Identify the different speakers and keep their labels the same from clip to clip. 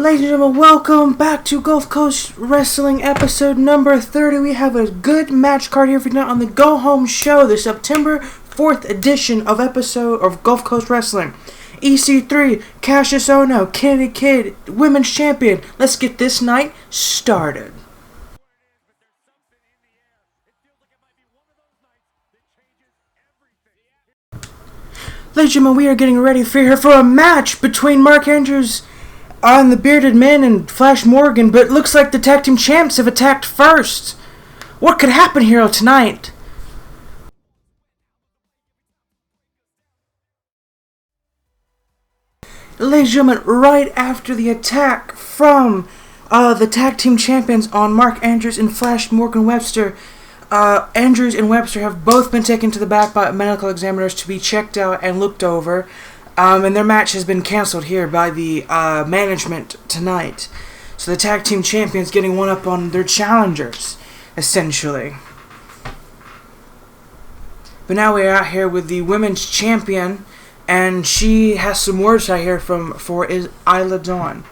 Speaker 1: Ladies and gentlemen, welcome back to Gulfcoast Wrestling episode number 30. We have a good match card here for tonight on the Go Home Show, the September 4th edition of episode of Gulfcoast Wrestling. EC3, Cassius Ohno, Kennedy Kid, Women's Champion. Let's get this night started. Ladies and gentlemen, we are getting ready for a match between Mark Andrews and the Bearded Man and Flash Morgan, but it looks like the tag team champs have attacked first. What could happen here tonight? Ladies and gentlemen, right after the attack from the tag team champions on Mark Andrews and Flash Morgan Webster, Andrews and Webster have both been taken to the back by medical examiners to be checked out and looked over. And their match has been canceled here by the management tonight. So the tag team champions getting one up on their challengers, essentially. But now we're out here with the women's champion, and she has some words I hear for Isla Dawn.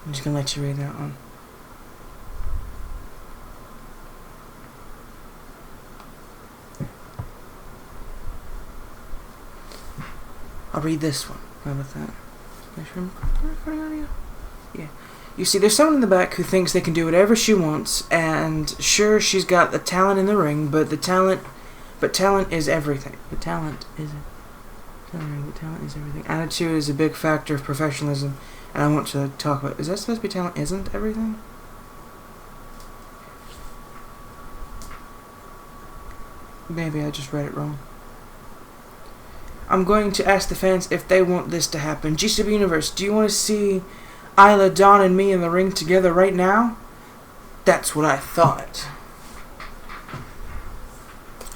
Speaker 1: I'm just going to let you read that one. I'll read this one. How about that? Make sure I'm recording audio? Yeah. You see, there's someone in the back who thinks they can do whatever she wants, and sure, she's got the talent in the ring, but talent is everything. The talent is everything. Attitude is a big factor of professionalism. And I want to talk about, is that supposed to be talent isn't everything? Maybe I just read it wrong. I'm going to ask the fans if they want this to happen. GCW Universe, do you want to see Isla Dawn and me in the ring together right now? That's what I thought.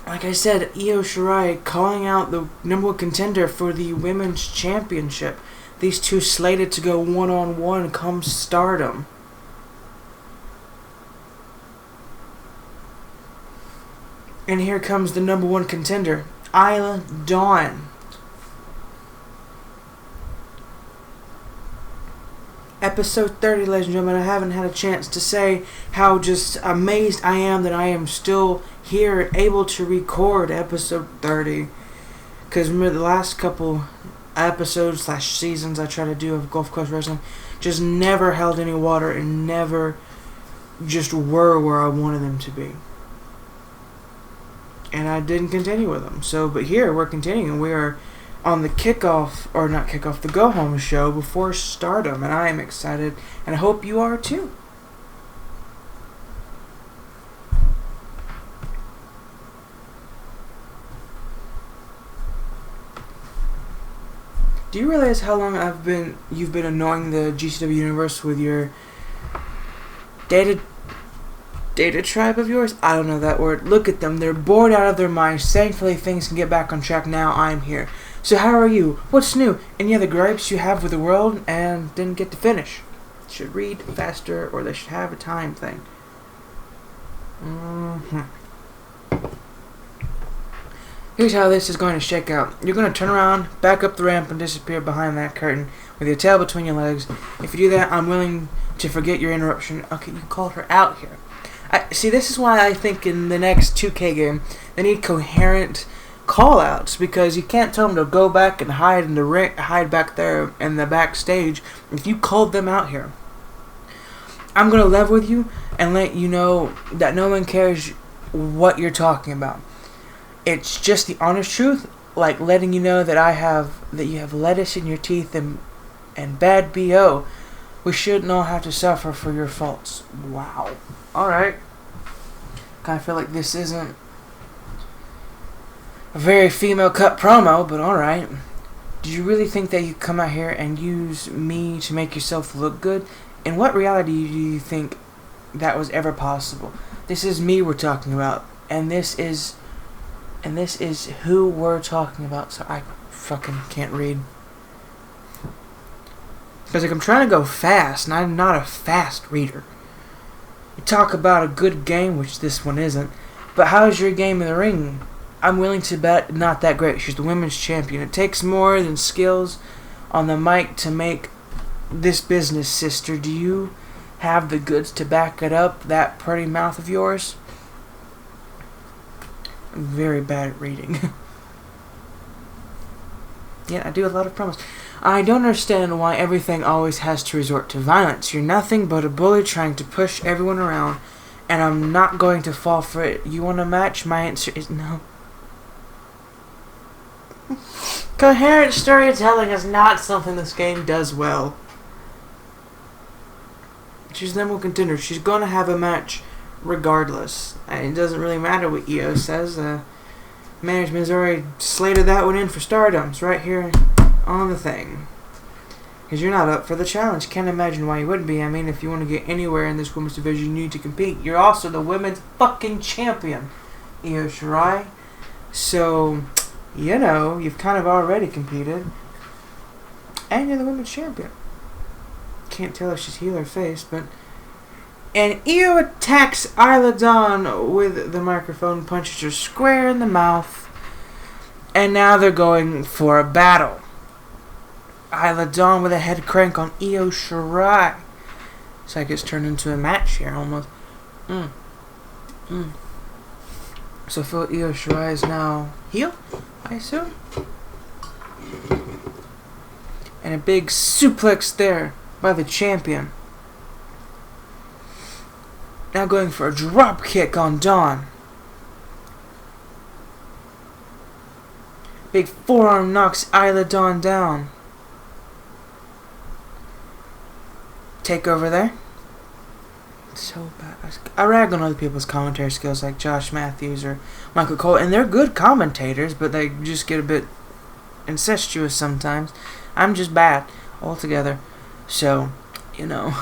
Speaker 1: Like I said, Io Shirai calling out the number one contender for the Women's Championship. These two slated to go one-on-one come Stardom. And here comes the number one contender, Isla Dawn. Episode 30, ladies and gentlemen. I haven't had a chance to say how just amazed I am that I am still here able to record episode 30. Because remember the last couple episodes / seasons I try to do of Gulfcoast Wrestling just never held any water and never just were where I wanted them to be. And I didn't continue with them. But here we're continuing. We are on the the Go Home Show before Stardom, and I am excited, and I hope you are too. Do you realize how long you've been annoying the GCW Universe with your data tribe of yours? I don't know that word. Look at them. They're bored out of their minds. Thankfully, things can get back on track now. I'm here. So how are you? What's new? Any other gripes you have with the world and didn't get to finish? Should read faster, or they should have a time thing. Here's how this is going to shake out. You're going to turn around, back up the ramp, and disappear behind that curtain with your tail between your legs. If you do that, I'm willing to forget your interruption. Okay, you called her out here. See, this is why I think in the next 2K game, they need coherent call-outs, because you can't tell them to go back and hide in the ring, hide back there in the backstage if you called them out here. I'm going to level with you and let you know that no one cares what you're talking about. It's just the honest truth, like letting you know that you have lettuce in your teeth and bad BO. We shouldn't all have to suffer for your faults. Wow. Alright. Kind of feel like this isn't a very female cut promo, but alright. Did you really think that you could come out here and use me to make yourself look good? In what reality do you think that was ever possible? This is me we're talking about, and this is who we're talking about. So I fucking can't read. Because like, I'm trying to go fast, and I'm not a fast reader. You talk about a good game, which this one isn't, but how's your game in the ring? I'm willing to bet not that great. She's the women's champion. It takes more than skills on the mic to make this business, sister. Do you have the goods to back it up, that pretty mouth of yours? I'm very bad at reading. Yeah, I do a lot of promos. I don't understand why everything always has to resort to violence. You're nothing but a bully trying to push everyone around, and I'm not going to fall for it. You want a match? My answer is no. Coherent storytelling is not something this game does well. She's the number one contender. She's going to have a match regardless. It doesn't really matter what EO says. Management's already slated that one in for Stardom. It's right here on the thing. Because you're not up for the challenge. Can't imagine why you wouldn't be. I mean, if you want to get anywhere in this women's division, you need to compete. You're also the women's fucking champion, Io Shirai. So, you know, you've kind of already competed. And you're the women's champion. Can't tell if she's heel or face, but... And Io attacks Isla Dawn with the microphone, punches her square in the mouth, and now they're going for a battle. Isla Dawn with a head crank on Io Shirai. It's like it's turned into a match here, almost. So Phil Io Shirai is now heel, I assume? And a big suplex there by the champion. Now going for a drop kick on Dawn. Big forearm knocks Isla Dawn down. Take over there. So bad. I rag on other people's commentary skills like Josh Matthews or Michael Cole, and they're good commentators, but they just get a bit incestuous sometimes. I'm just bad altogether. So, you know...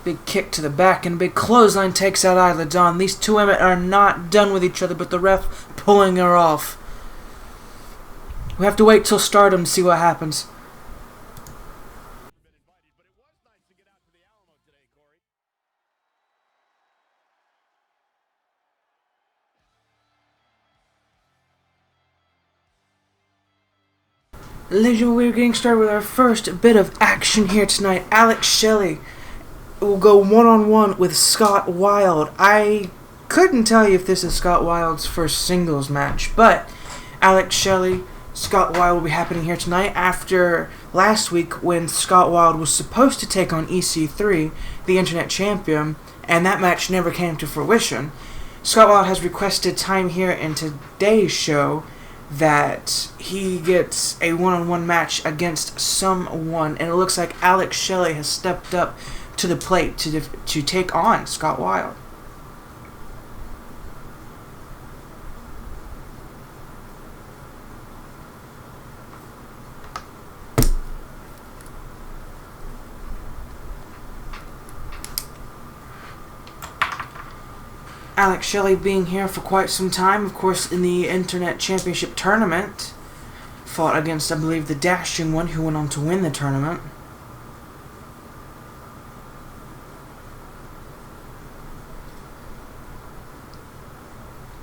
Speaker 1: Big kick to the back and a big clothesline takes out Isla Dawn. These two women are not done with each other, but the ref pulling her off. We have to wait till Stardom to see what happens. Ladies and gentlemen, we're getting started with our first bit of action here tonight. Alex Shelley will go one-on-one with Scott Wilde. I couldn't tell you if this is Scott Wilde's first singles match, but Alex Shelley, Scott Wilde will be happening here tonight after last week when Scott Wilde was supposed to take on EC3, the Internet Champion, and that match never came to fruition. Scott Wilde has requested time here in today's show that he gets a one-on-one match against someone, and it looks like Alex Shelley has stepped up to the plate to take on Scott Wilde. Alex Shelley being here for quite some time, of course, in the Internet Championship Tournament. Fought against, I believe, the Dashing One, who went on to win the tournament.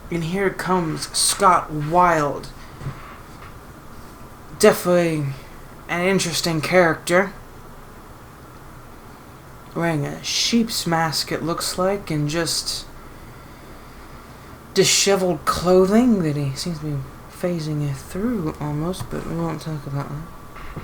Speaker 1: And here comes Scott Wilde. Definitely an interesting character. Wearing a sheep's mask, it looks like, and just disheveled clothing that he seems to be phasing it through almost, but we won't talk about that.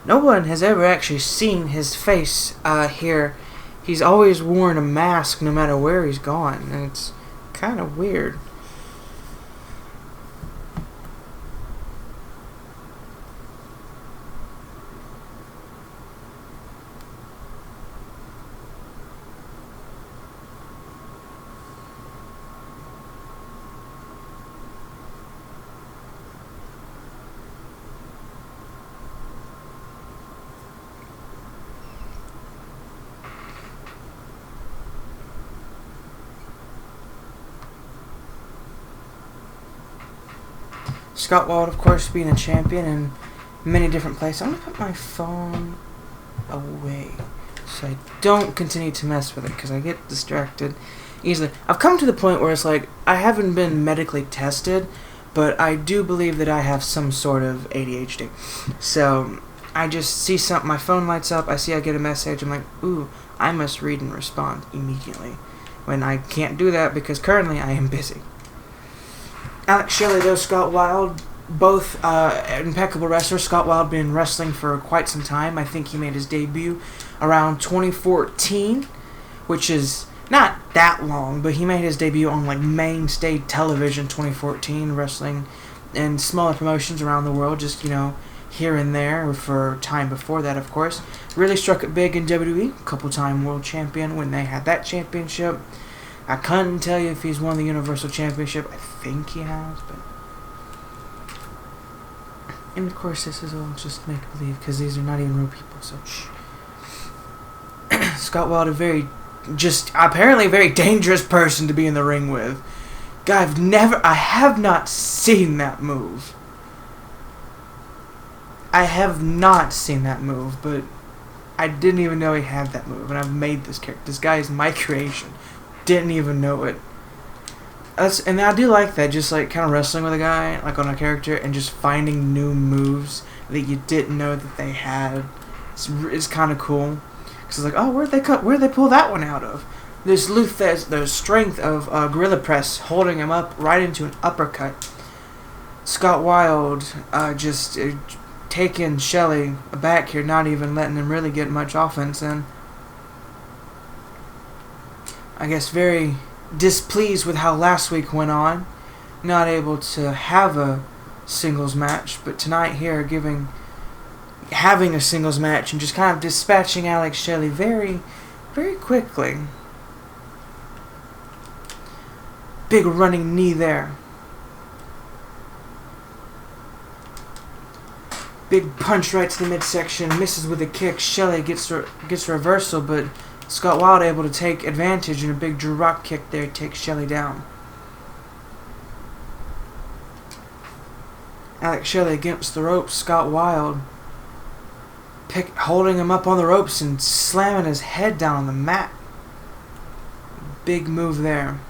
Speaker 1: No one has ever actually seen his face here. He's always worn a mask no matter where he's gone, and it's kind of weird. Scott Wilde, of course, being a champion and many different places. I'm gonna put my phone away so I don't continue to mess with it because I get distracted easily. I've come to the point where it's like I haven't been medically tested, but I do believe that I have some sort of ADHD. So I just see something, my phone lights up, I see I get a message, I'm like, ooh, I must read and respond immediately. When I can't do that because currently I am busy. Alex Shelley, though, Scott Wilde, both impeccable wrestlers. Scott Wilde been wrestling for quite some time. I think he made his debut around 2014, which is not that long, but he made his debut on like mainstay television 2014, wrestling in smaller promotions around the world, just, here and there for time before that, of course. Really struck it big in WWE, couple-time world champion when they had that championship. I couldn't tell you if he's won the Universal Championship. I think he has, but... And of course this is all just make-believe, because these are not even real people, so shh. Scott Wilde, apparently a very dangerous person to be in the ring with. God, I have not seen that move. I have not seen that move, but I didn't even know he had that move, and I've made this character. This guy is my creation. Didn't even know it. And I do like that, just like kind of wrestling with a guy, like on a character, and just finding new moves that you didn't know that they had. It's kind of cool. Because it's like, oh, where'd they pull that one out of? There's the strength of Gorilla Press holding him up right into an uppercut. Scott Wilde just taking Shelley back here, not even letting him really get much offense in. I guess very displeased with how last week went on. Not able to have a singles match, but tonight here having a singles match and just kind of dispatching Alex Shelley very, very quickly. Big running knee there. Big punch right to the midsection. Misses with a kick. Shelley gets reversal, but Scott Wilde able to take advantage, and a big drop kick there takes Shelley down. Alex Shelley against the ropes. Scott Wilde holding him up on the ropes and slamming his head down on the mat. Big move there.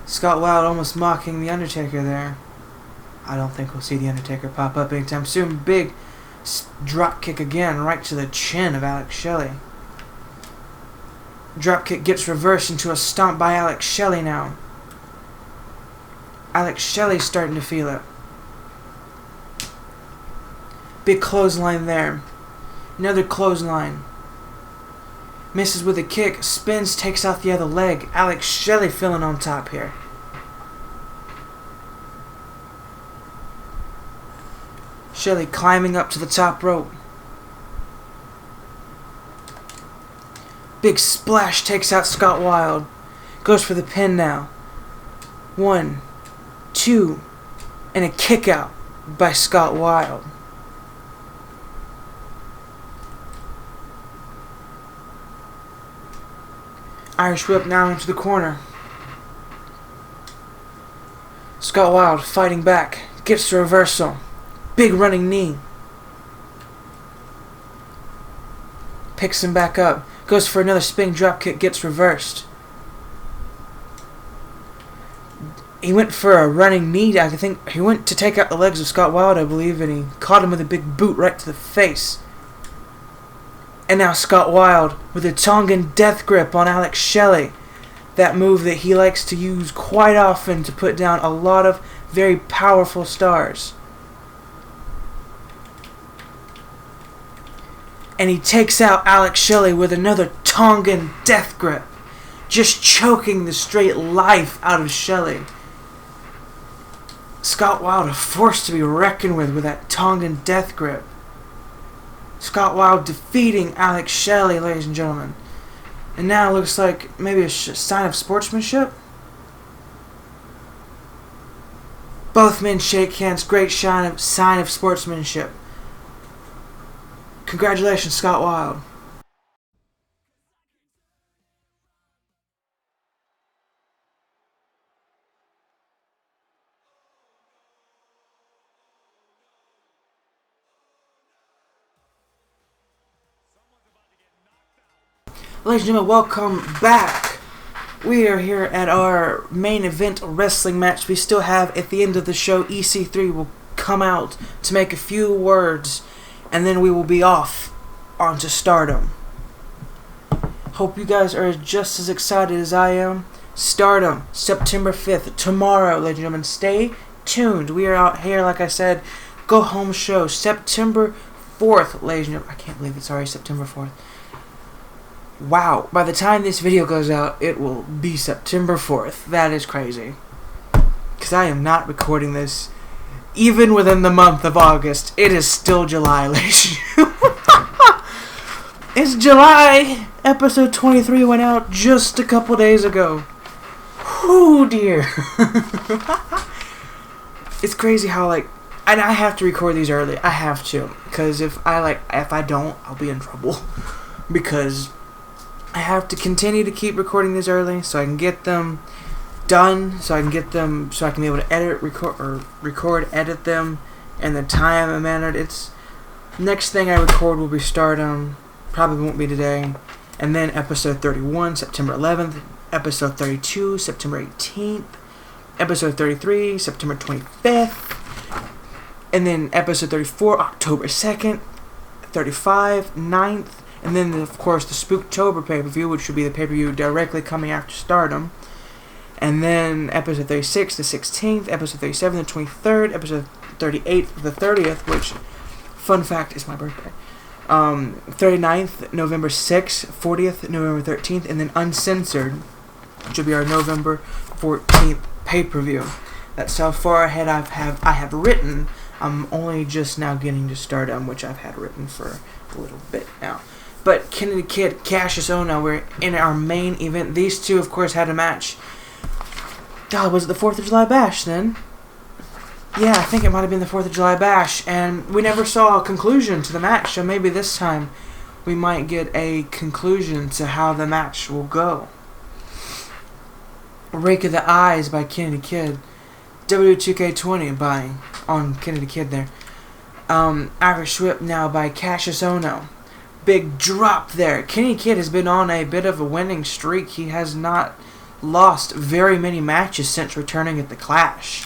Speaker 1: Scott Wilde almost mocking the Undertaker there. I don't think we'll see the Undertaker pop up anytime soon. Big drop kick again, right to the chin of Alex Shelley. Drop kick gets reversed into a stomp by Alex Shelley now. Alex Shelley's starting to feel it. Big clothesline there. Another clothesline. Misses with a kick. Spins, takes out the other leg. Alex Shelley feeling on top here. Shelley climbing up to the top rope. Big splash takes out Scott Wilde. Goes for the pin now. 1, 2, and a kick out by Scott Wilde. Irish whip now into the corner. Scott Wilde fighting back. Gets the reversal. Big running knee. Picks him back up. Goes for another spinning drop kick. Gets reversed. He went for a running knee. I think he went to take out the legs of Scott Wilde, I believe, and he caught him with a big boot right to the face. And now Scott Wilde with a Tongan death grip on Alex Shelley. That move that he likes to use quite often to put down a lot of very powerful stars. And he takes out Alex Shelley with another Tongan death grip. Just choking the straight life out of Shelley. Scott Wilde a force to be reckoned with that Tongan death grip. Scott Wilde defeating Alex Shelley, ladies and gentlemen. And now it looks like maybe a sign of sportsmanship. Both men shake hands. Great sign of sportsmanship. Congratulations, Scott Wilde. Ladies and gentlemen, welcome back. We are here at our main event wrestling match. We still have, at the end of the show, EC3 will come out to make a few words, and then we will be off onto Stardom. Hope you guys are just as excited as I am. Stardom, September 5th, tomorrow, ladies and gentlemen. Stay tuned. We are out here, like I said, go home show, September 4th, ladies and gentlemen. I can't believe it's already September 4th. Wow, by the time this video goes out, it will be September 4th. That is crazy. Because I am not recording this even within the month of August. It is still July, ladies and gentlemen. It's July. Episode 23 went out just a couple days ago. Oh dear. It's crazy how, and I have to record these early. I have to. Because if I don't, I'll be in trouble. Because I have to continue to keep recording these early so I can get them done, so I can be able to edit them in the time and manner. Next thing I record will be Stardom, probably won't be today, and then episode 31, September 11th, episode 32, September 18th, episode 33, September 25th, and then episode 34, October 2nd, 35, 9th, and then, of course, the Spooktober pay-per-view, which would be the pay-per-view directly coming after Stardom. And then episode 36, the 16th, episode 37, the 23rd, episode 38, the 30th, which, fun fact, is my birthday. 39th, November 6th, 40th, November 13th, and then Uncensored, which will be our November 14th pay-per-view. That's how far ahead I have written. I'm only just now getting to Stardom, which I've had written for a little bit now. But Kennedy Kid, Cassius Ohno were in our main event. These two, of course, had a match. God, was it the 4th of July Bash then? Yeah, I think it might have been the 4th of July Bash. And we never saw a conclusion to the match, so maybe this time we might get a conclusion to how the match will go. Rake of the Eyes by Kennedy Kid. W2K20 on Kennedy Kid there. Irish Whip now by Cassius Ohno. Big drop there. Kenny Kidd has been on a bit of a winning streak. He has not lost very many matches since returning at the Clash,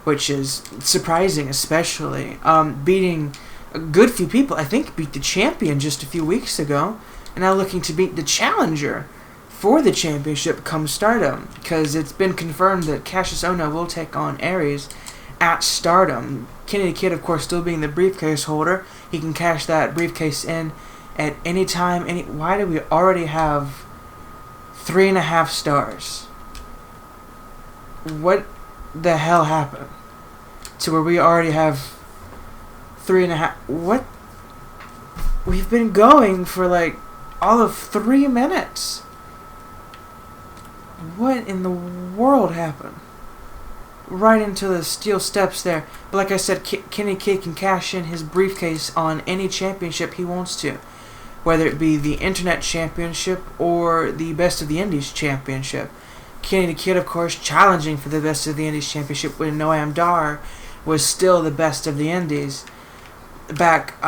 Speaker 1: which is surprising, especially. Beating a good few people. I think beat the champion just a few weeks ago, and now looking to beat the challenger for the championship come Stardom, because it's been confirmed that Cassius Ohno will take on Aries at Stardom. Kennedy Kid, of course, still being the briefcase holder. He can cash that briefcase in at any time. Why do we already have 3.5 stars? What the hell happened to where we already have 3.5? What? We've been going for all of 3 minutes. What in the world happened? Right into the steel steps there. But like I said, Kenny Kid can cash in his briefcase on any championship he wants to. Whether it be the Internet Championship or the Best of the Indies Championship. Kenny Kid, of course, challenging for the Best of the Indies Championship when Noam Dar was still the Best of the Indies. Back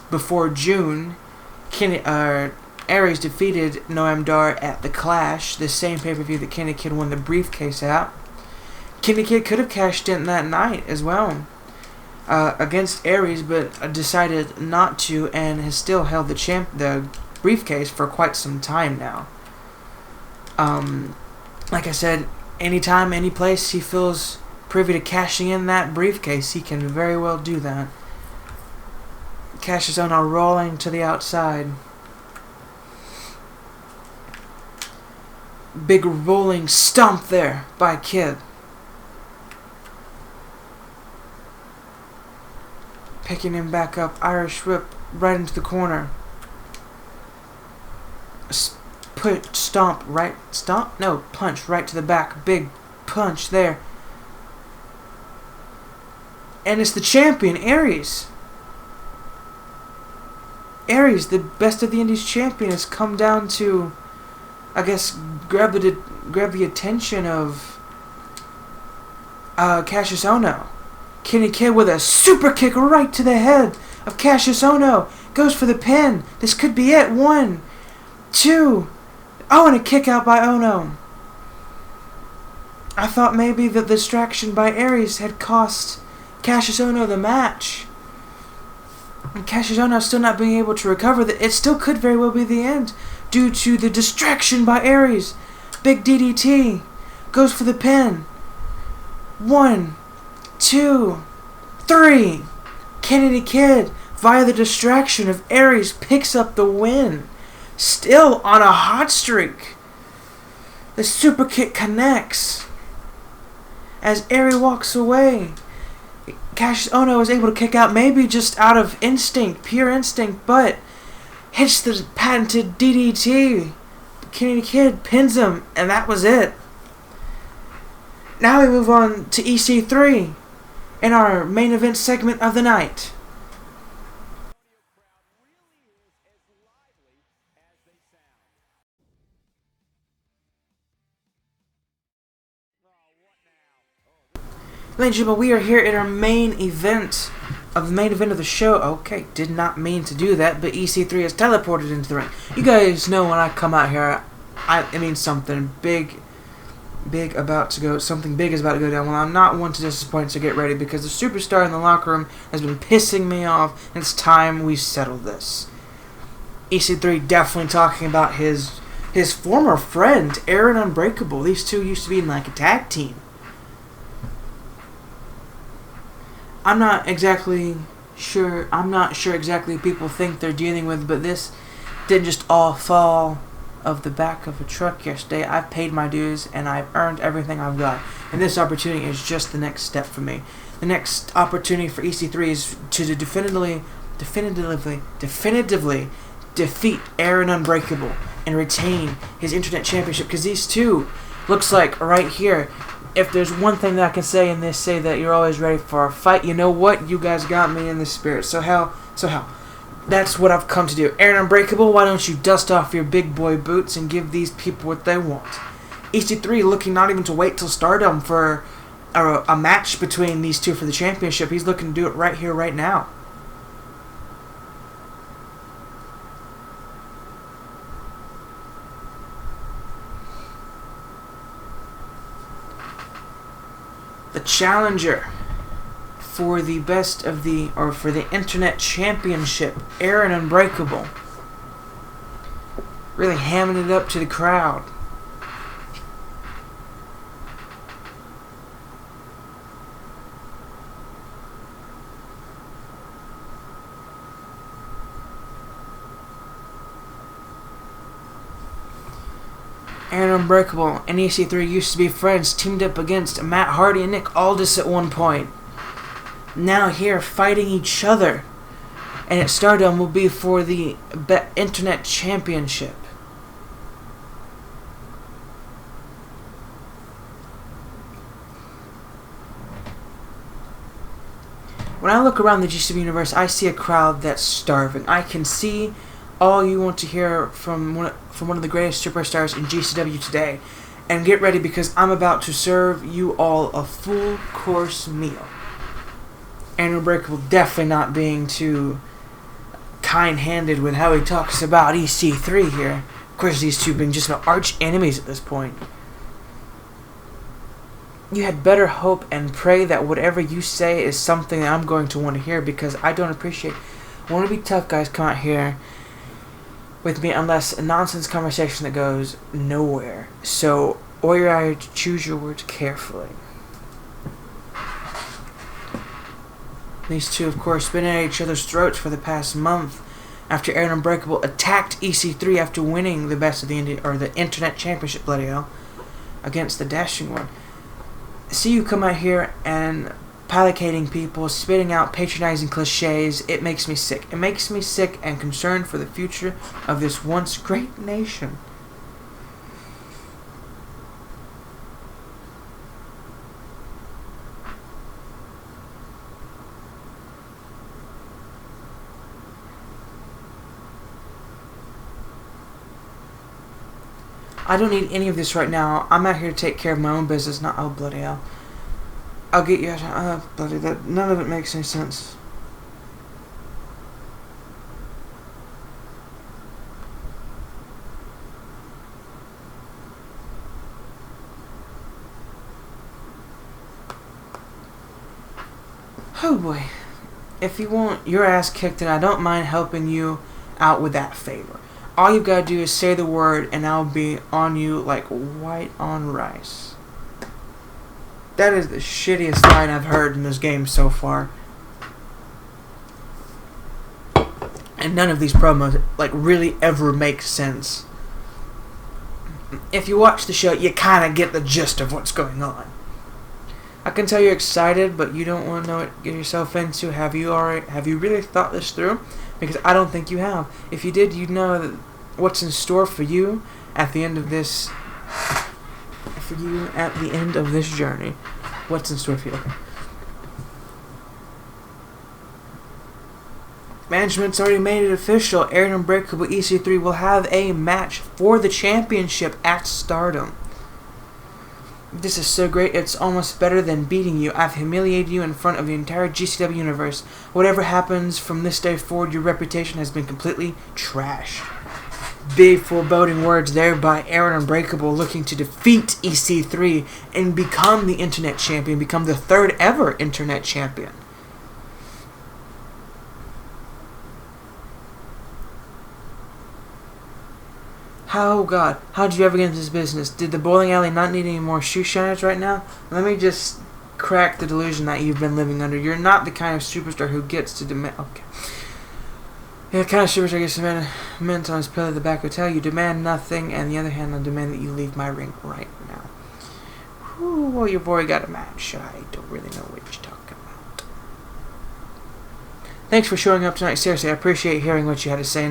Speaker 1: before June, Aries defeated Noam Dar at the Clash, the same pay-per-view that Kenny Kid won the briefcase at. Kenny Kid could have cashed in that night as well against Aries, but decided not to, and has still held the briefcase for quite some time now. Like I said, anytime, any place he feels privy to cashing in that briefcase, he can very well do that. Cassius Ohno rolling to the outside. Big rolling stomp there by Kid. Picking him back up. Irish Whip right into the corner. Punch right to the back. Big punch there. And it's the champion, Aries. Aries, the Best of the Indies champion, has come down to, I guess, grab the attention of Cassius Ohno. Kenny Kid with a super kick right to the head of Cassius Ohno. Goes for the pin. This could be it. 1, 2. Oh, and a kick out by Ono. I thought maybe the distraction by Aries had cost Cassius Ono the match. And Cassius Ono still not being able to recover. It still could very well be the end due to the distraction by Aries. Big DDT. Goes for the pin. 1, 2, 3. Kennedy Kid, via the distraction of Aries, picks up the win. Still on a hot streak. The super kick connects. As Aries walks away, Cassius Ono is able to kick out, maybe just out of instinct, pure instinct, but hits the patented DDT. Kennedy Kid pins him, and that was it. Now we move on to EC3 in our main event segment of the night. Ladies and gentlemen, we are here in our main event of the show. Okay, did not mean to do that, but EC3 is teleported into the ring. You guys know when I come out here, it means something big about to go. Something big is about to go down. Well, I'm not one to disappoint, so get ready, because the superstar in the locker room has been pissing me off, and it's time we settle this. EC3 definitely talking about his former friend, Aaron Unbreakable. These two used to be in like a tag team. I'm not sure exactly what people think they're dealing with, but this didn't just all fall of the back of a truck yesterday. I've paid my dues and I've earned everything I've got. And this opportunity is just the next step for me. The next opportunity for EC3 is to definitively defeat Aaron Unbreakable and retain his Internet Championship, because these two, looks like right here, if there's one thing that I can say in this, say that you're always ready for a fight. You know what? You guys got me in the spirit. So hell. That's what I've come to do. Aaron Unbreakable, why don't you dust off your big boy boots and give these people what they want? EC3 looking not even to wait till Stardom for a match between these two for the championship. He's looking to do it right here, right now. The challenger for the for the Internet Championship, Aaron Unbreakable, really hamming it up to the crowd. Aaron Unbreakable and EC3 used to be friends, teamed up against Matt Hardy and Nick Aldis at one point. Now here fighting each other, and at Stardom will be for the Internet Championship. When I look around the GCW universe, I see a crowd that's starving. I can see all you want to hear from one of the greatest superstars in GCW today. And get ready, because I'm about to serve you all a full course meal. Aaron Unbreakable definitely not being too kind-handed with how he talks about EC3 here. Of course, these two being just about arch enemies at this point. You had better hope and pray that whatever you say is something that I'm going to want to hear, because I don't appreciate. I want to be tough guys come out here with me unless a nonsense conversation that goes nowhere. So, Warrior, choose your words carefully. These two, of course, been at each other's throats for the past month after Aaron Unbreakable attacked EC3 after winning the best of the Internet Championship, bloody hell, against the Dashing One. See you come out here and placating people, spitting out patronizing cliches. It makes me sick. It makes me sick and concerned for the future of this once great nation. I don't need any of this right now. I'm out here to take care of my own business, not... Oh, bloody hell. I'll get you out. Bloody... None of it makes any sense. Oh boy. If you want your ass kicked, and I don't mind helping you out with that favor. All you've got to do is say the word, and I'll be on you like white on rice. That is the shittiest line I've heard in this game so far. And none of these promos, like, really ever make sense. If you watch the show, you kind of get the gist of what's going on. I can tell you're excited, but you don't want to know what to get yourself into. Have you really thought this through? Because I don't think you have. If you did, you'd know that what's in store for you at the end of this. For you at the end of this journey, what's in store for you? Okay. Management's already made it official. Aaron Unbreakable EC3 will have a match for the championship at Stardom. This is so great, it's almost better than beating you. I've humiliated you in front of the entire GCW universe. Whatever happens from this day forward, your reputation has been completely trashed. Big foreboding words there by Aaron Unbreakable, looking to defeat EC3 and become the Internet Champion, become the third ever Internet Champion. Oh God, how did you ever get into this business? Did the bowling alley not need any more shoe shiners right now? Let me just crack the delusion that you've been living under. You're not the kind of superstar who gets to demand... Okay. Yeah, the kind of superstar gets demand on his pillow at the back hotel. You demand nothing, and on the other hand, I demand that you leave my ring right now. Whew, well, you've already got a match. I don't really know what you're talking about. Thanks for showing up tonight. Seriously, I appreciate hearing what you had to say.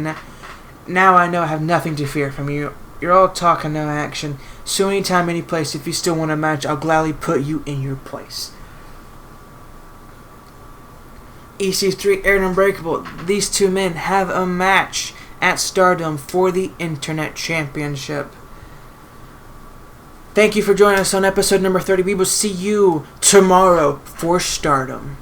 Speaker 1: Now I know I have nothing to fear from you. You're all talk and no action. So anytime, any place, if you still want a match, I'll gladly put you in your place. EC3, Aaron Unbreakable. These two men have a match at Stardom for the Internet Championship. Thank you for joining us on episode number 30. We will see you tomorrow for Stardom.